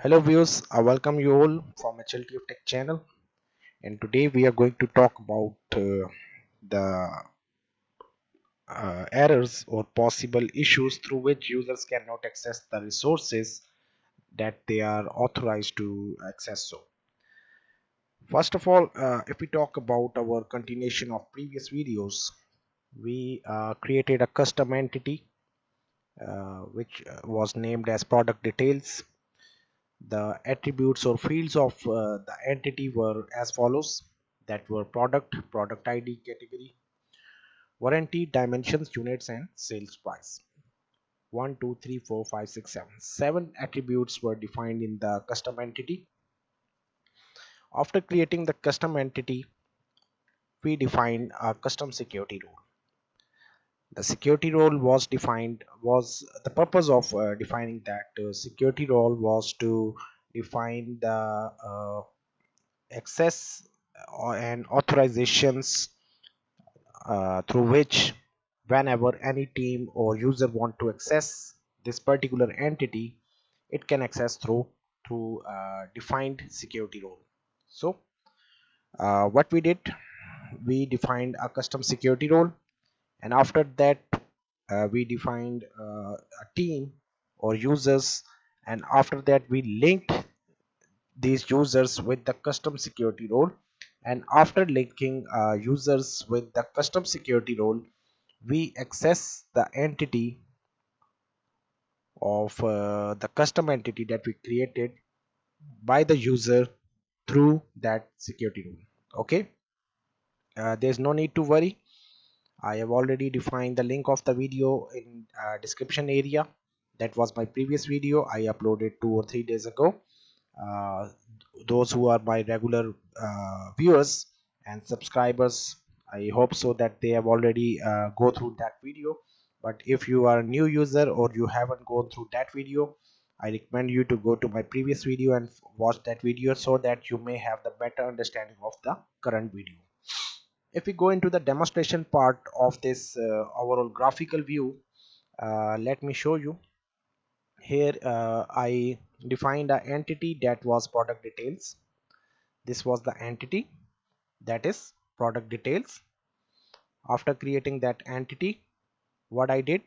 Hello viewers, I welcome you all from HLT of Tech channel, and today we are going to talk about the errors or possible issues through which users cannot access the resources that they are authorized to access. So first of all, if we talk about our continuation of previous videos, we created a custom entity which was named as product details. The attributes or fields of the entity were as follows, that were product ID, category, warranty, dimensions, units, and sales price. 1 2 3 4 5 6 7 7 attributes were defined in the custom entity. After creating the custom entity, we defined a custom security role. The security role was defined, was the purpose of defining that security role was to define the access and authorizations through which whenever any team or user want to access this particular entity, it can access through defined security role. So what we did, we defined a custom security role, and after that we defined a team or users, and after that we linked these users with the custom security role, and after linking users with the custom security role, we access the entity of the custom entity that we created by the user through that security role. Okay, there's no need to worry. I have already defined the link of the video in description area. That was my previous video I uploaded 2 or 3 days ago. uh, those who are my regular viewers and subscribers, I hope so that they have already go through that video. But if you are a new user or you haven't gone through that video, I recommend you to go to my previous video and watch that video so that you may have the better understanding of the current video. If we go into the demonstration part of this overall graphical view, let me show you. Here I defined an entity that was product details. This was the entity, that is product details. After creating that entity, what I did,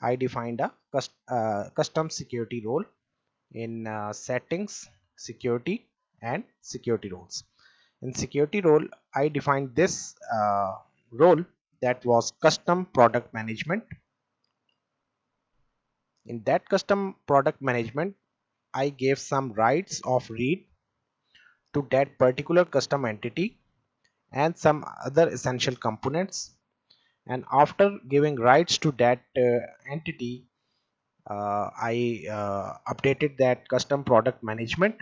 I defined a custom security role in settings, security, and security roles. In security role, I defined this role, that was custom product management. In that custom product management, I gave some rights of read to that particular custom entity and some other essential components. And after giving rights to that entity, I updated that custom product management.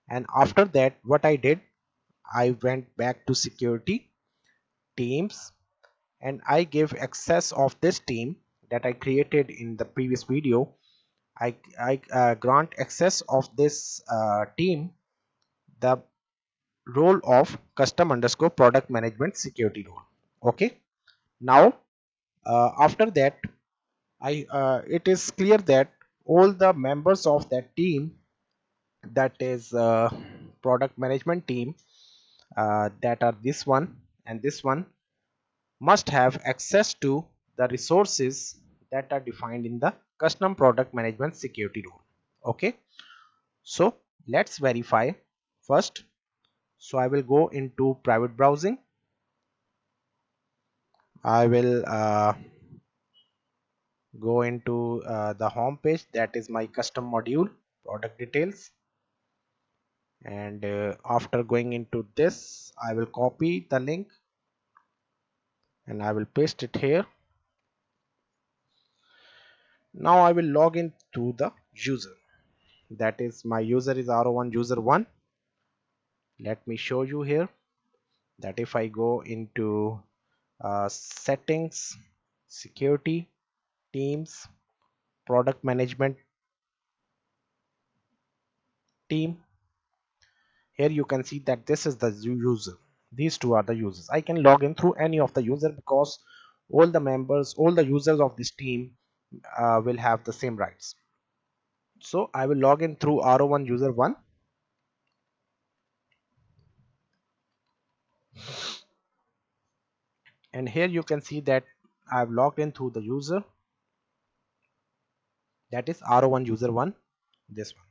And after that, what I did, I went back to security teams, and I gave access of this team that I created in the previous video. I grant access of this team the role of custom underscore product management security role. Okay, now after that, it is clear that all the members of that team, that is product management team, that are this one and this one, must have access to the resources that are defined in the custom product management security role. Okay, so let's verify first. So I will go into private browsing. I will go into the home page, that is my custom module product details. And after going into this, I will copy the link and I will paste it here. Now I will log into the user, that is my user is ro1 user1. Let me show you here that if I go into settings, security, teams, product management team, here you can see that this is the user. These two are the users. I can log in through any of the user because all the members, all the users of this team will have the same rights. So I will log in through RO1 user 1, and here you can see that I have logged in through the user, that is RO1 user 1, this one.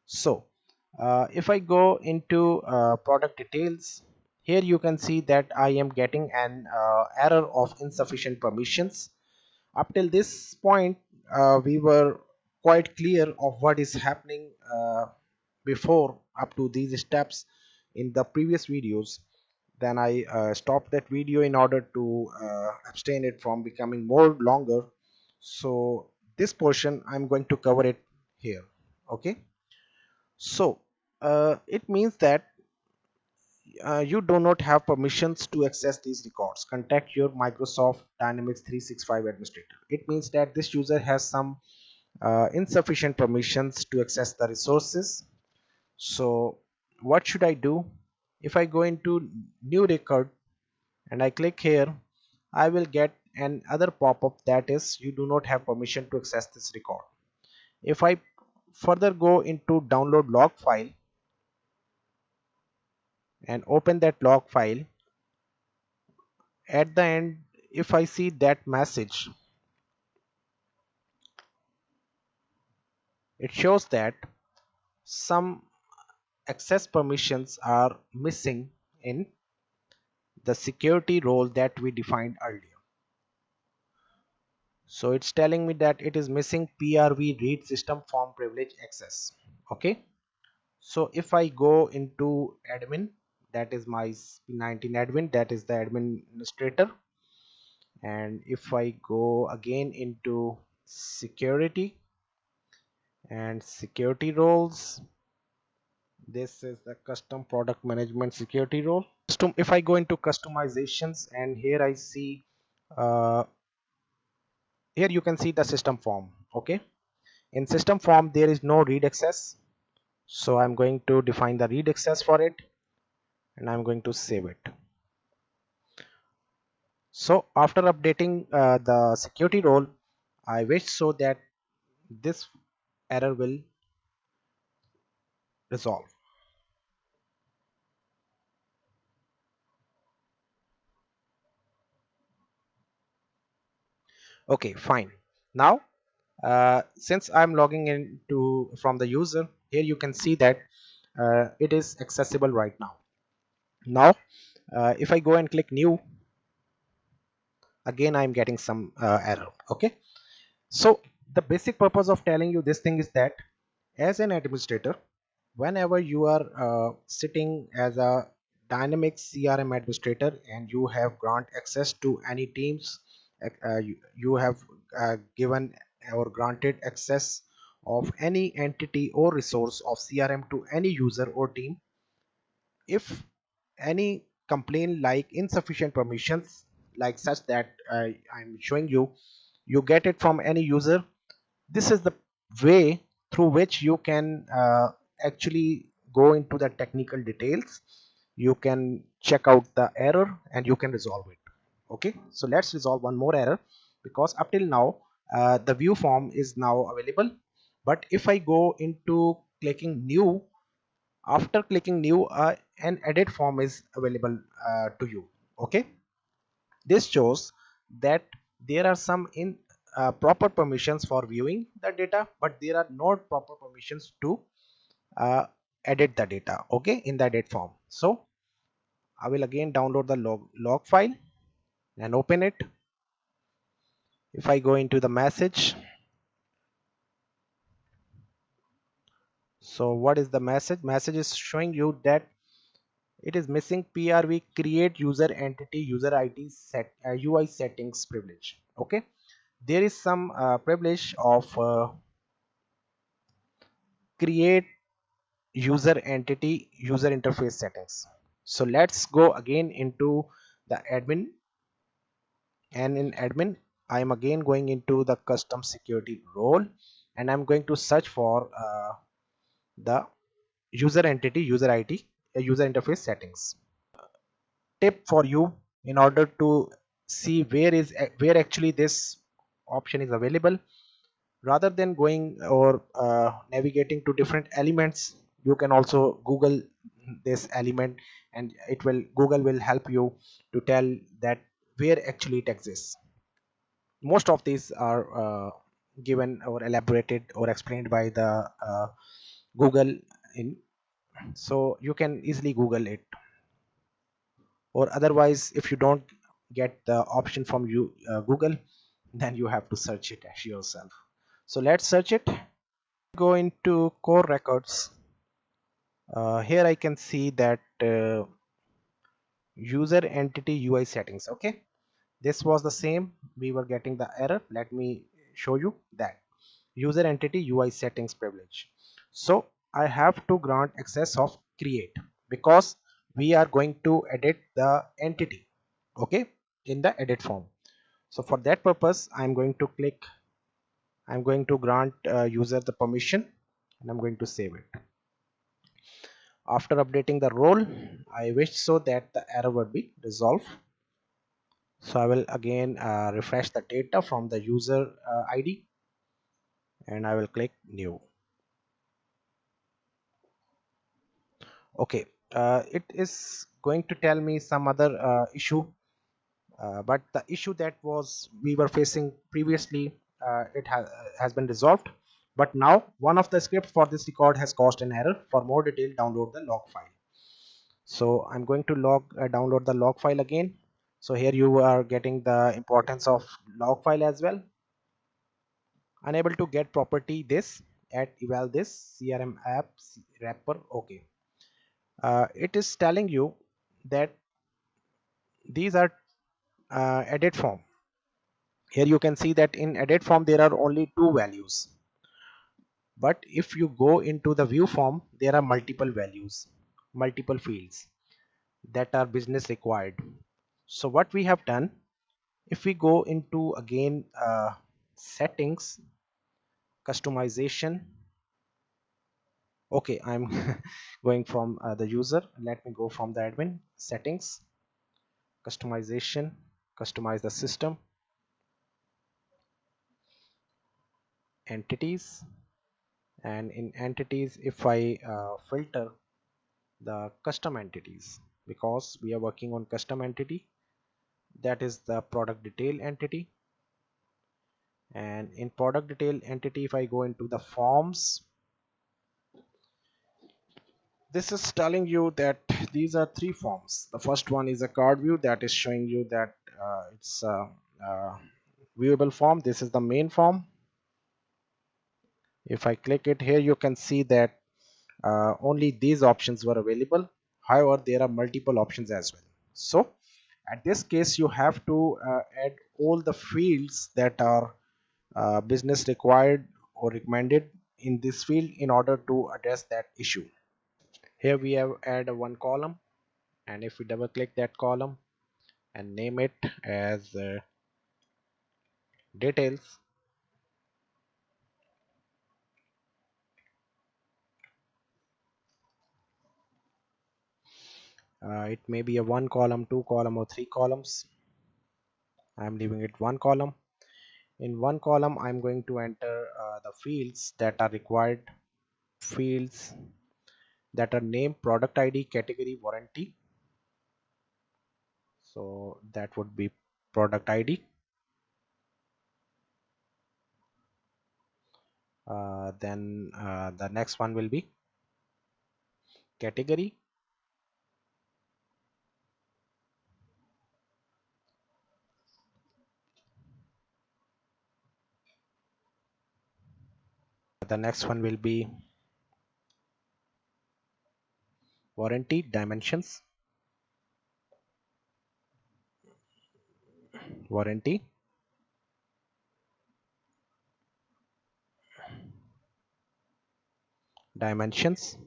So if I go into product details, here you can see that I am getting an error of insufficient permissions. Up till this point we were quite clear of what is happening before up to these steps in the previous videos. Then I stopped that video in order to abstain it from becoming more longer. So this portion I'm going to cover it here. Okay, so it means that you do not have permissions to access these records. Contact your Microsoft Dynamics 365 administrator. It means that this user has some insufficient permissions to access the resources. So what should I do? If I go into new record and I click here, I will get an other pop-up that is you do not have permission to access this record. If I further go into download log file and open that log file, at the end if I see that message, it shows that some access permissions are missing in the security role that we defined earlier. So it's telling me that it is missing PRV read system form privilege access. Okay, so if I go into admin, that is my P19 admin, that is the administrator, and if I go again into security and security roles, this is the custom product management security role. If I go into customizations, and here I see here you can see the system form. Okay, in system form there is no read access, so I'm going to define the read access for it and I'm going to save it. So after updating the security role, I wish so that this error will resolve. Okay, fine. Now since I'm logging into from the user, here you can see that it is accessible right now. Now if I go and click new, again I'm getting some error. Okay, so the basic purpose of telling you this thing is that as an administrator, whenever you are sitting as a dynamic CRM administrator and you have grant access to any teams, you have given or granted access of any entity or resource of CRM to any user or team, if any complaint like insufficient permissions, like such that I'm showing you, you get it from any user, this is the way through which you can actually go into the technical details. You can check out the error and you can resolve it. Okay, so let's resolve one more error, because up till now the view form is now available, but if I go into clicking new, after clicking new an edit form is available to you. Okay, this shows that there are some in proper permissions for viewing the data, but there are not proper permissions to edit the data. Okay, in the edit form. So I will again download the log file and open it. If I go into the message, so what is the message? Message is showing you that it is missing PRV create user entity user ID set UI settings privilege. Okay, there is some privilege of create user entity user interface settings. So let's go again into the admin, and in admin I am again going into the custom security role and I'm going to search for the user entity user ID user interface settings. Tip for you, in order to see where actually this option is available, rather than going or navigating to different elements, you can also Google this element, and Google will help you to tell that where actually it exists. Most of these are given or elaborated or explained by the Google in, so you can easily Google it. Or otherwise, if you don't get the option from Google, then you have to search it as yourself. So let's search it. Go into core records. Here I can see that user entity UI settings. Okay, this was the same, we were getting the error. Let me show you that user entity UI settings privilege. So I have to grant access of create, because we are going to edit the entity, okay, in the edit form. So for that purpose, I'm going to grant user the permission, and I'm going to save it. After updating the role, I wish so that the error would be resolved. So I will again refresh the data from the user ID, and I will click new. Okay, it is going to tell me some other issue, but the issue that was we were facing previously, has been resolved. But now one of the scripts for this record has caused an error. For more detail, download the log file. So I'm going to download the log file again. So here you are getting the importance of log file as well. Unable to get property this at eval this CRM app wrapper. Okay, it is telling you that these are edit form. Here you can see that in edit form there are only two values, but if you go into the view form, there are multiple values, multiple fields that are business required. So what we have done, if we go into again settings, customization. Okay, I'm going from the user. Let me go from the admin settings, customization, customize the system, entities, and in entities, if I filter the custom entities, because we are working on custom entity, that is the product detail entity. And in product detail entity, if I go into the forms, this is telling you that these are three forms. The first one is a card view, that is showing you that it's a viewable form. This is the main form. If I click it here, you can see that only these options were available. However, there are multiple options as well. So at this case, you have to add all the fields that are business required or recommended in this field in order to address that issue. Here we have add one column, and if we double click that column and name it as details, it may be a one column, two column, or three columns. I'm leaving it one column. In one column, I'm going to enter the fields that are required, fields that are name, product ID, category, warranty. So that would be product ID. Then the next one will be category. The next one will be warranty, dimensions, warranty, dimensions,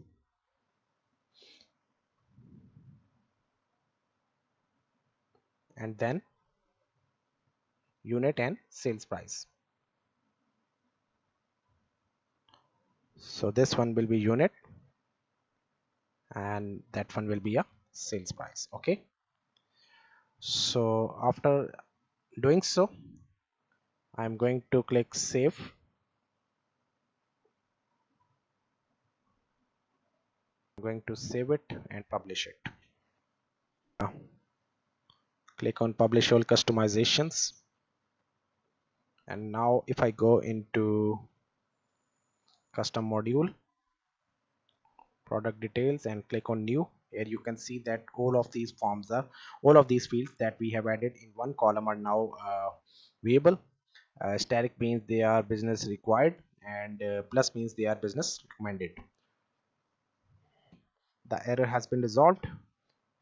and then unit and sales price. So this one will be unit, and that one will be a sales price. Okay, so after doing so, I'm going to click save. I'm going to save it and publish it. Now, click on publish all customizations, and now if I go into custom module, product details, and click on new, here you can see that all of these fields that we have added in one column are now viewable. Static means they are business required, and plus means they are business recommended. The error has been resolved,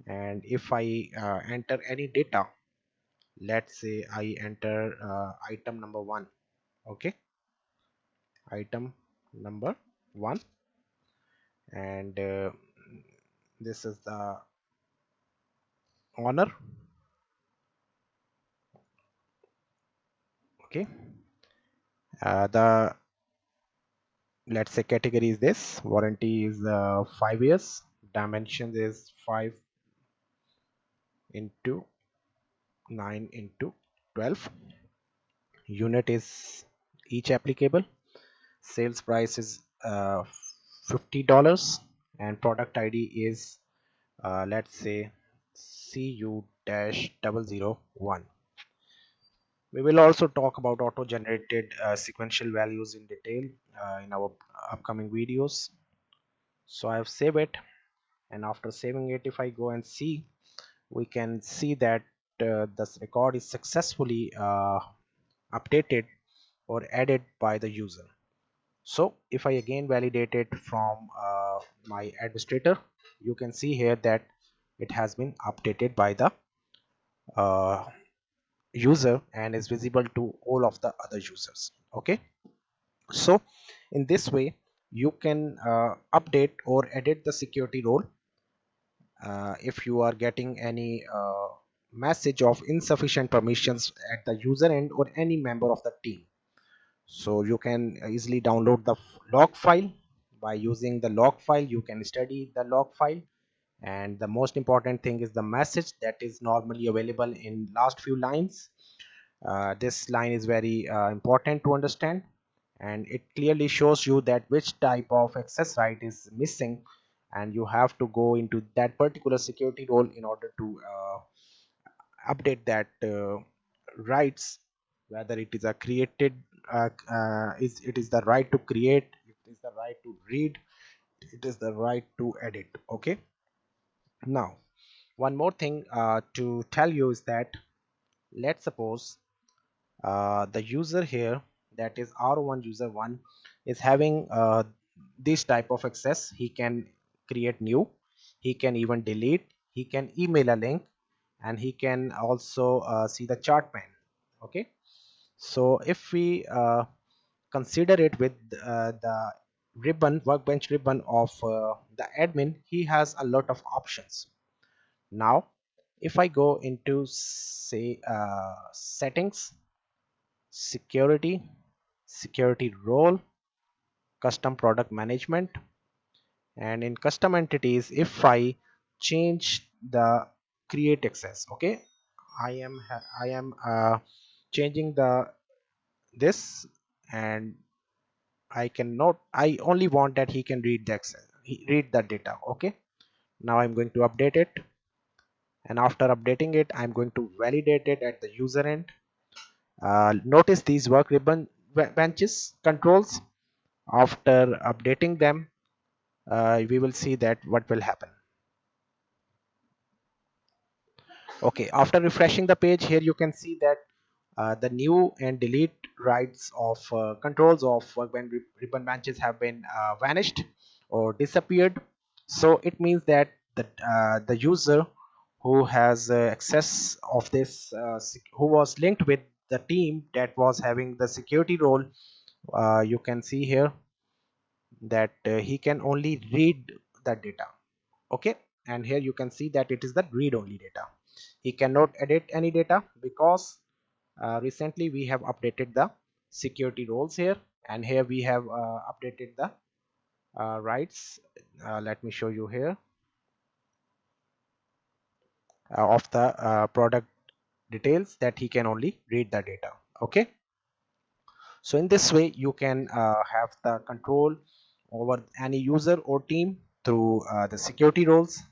and if I enter any data, let's say I enter item number 1. Okay, item number 1, and this is the owner. Okay, the let's say category is this, warranty is 5 years, dimensions is 5 into 9 into 12, unit is each applicable, sales price is $50, and product ID is let's say CU-001. We will also talk about auto generated sequential values in detail in our upcoming videos. So I have saved it, and after saving it, if I go and see, we can see that this record is successfully updated or added by the user. So if I again validate it from my administrator, you can see here that it has been updated by the uh, user and is visible to all of the other users. Okay, so in this way you can update or edit the security role if you are getting any message of insufficient permissions at the user end or any member of the team. So you can easily download the log file. By using the log file, you can study the log file, and the most important thing is the message that is normally available in last few lines. This line is very important to understand, and it clearly shows you that which type of access right is missing, and you have to go into that particular security role in order to update that rights, whether it is a created is it is the right to create, it is the right to read, it is the right to edit. Okay, now one more thing to tell you is that let's suppose the user here, that is R1 user 1, is having this type of access. He can create new, he can even delete, he can email a link, and he can also see the chart pane. Okay, so if we consider it with the ribbon, workbench ribbon of the admin, he has a lot of options. Now if I go into say settings, security, security role, custom product management, and in custom entities, if I change the create access, okay, I am changing the this, and I only want that he can read the access, read the data. Okay, now I'm going to update it, and after updating it, I'm going to validate it at the user end. Notice these work ribbon benches controls. After updating them, we will see that what will happen. Okay, after refreshing the page, here you can see that the new and delete rights of controls of workbench ribbon branches have been vanished or disappeared. So it means that the user who has access of this who was linked with the team that was having the security role, you can see here that he can only read the data. Okay, and here you can see that it is the read only data. He cannot edit any data because recently we have updated the security roles here, and here we have updated the rights. Let me show you here of the product details, that he can only read the data. Okay, so in this way you can have the control over any user or team through the security roles.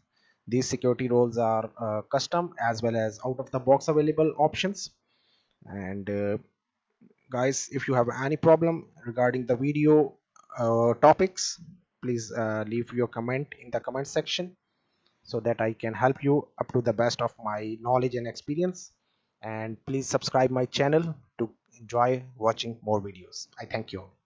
These security roles are custom as well as out of the box available options. And guys, if you have any problem regarding the video topics, please leave your comment in the comment section so that I can help you up to the best of my knowledge and experience. And please subscribe my channel to enjoy watching more videos. I thank you all.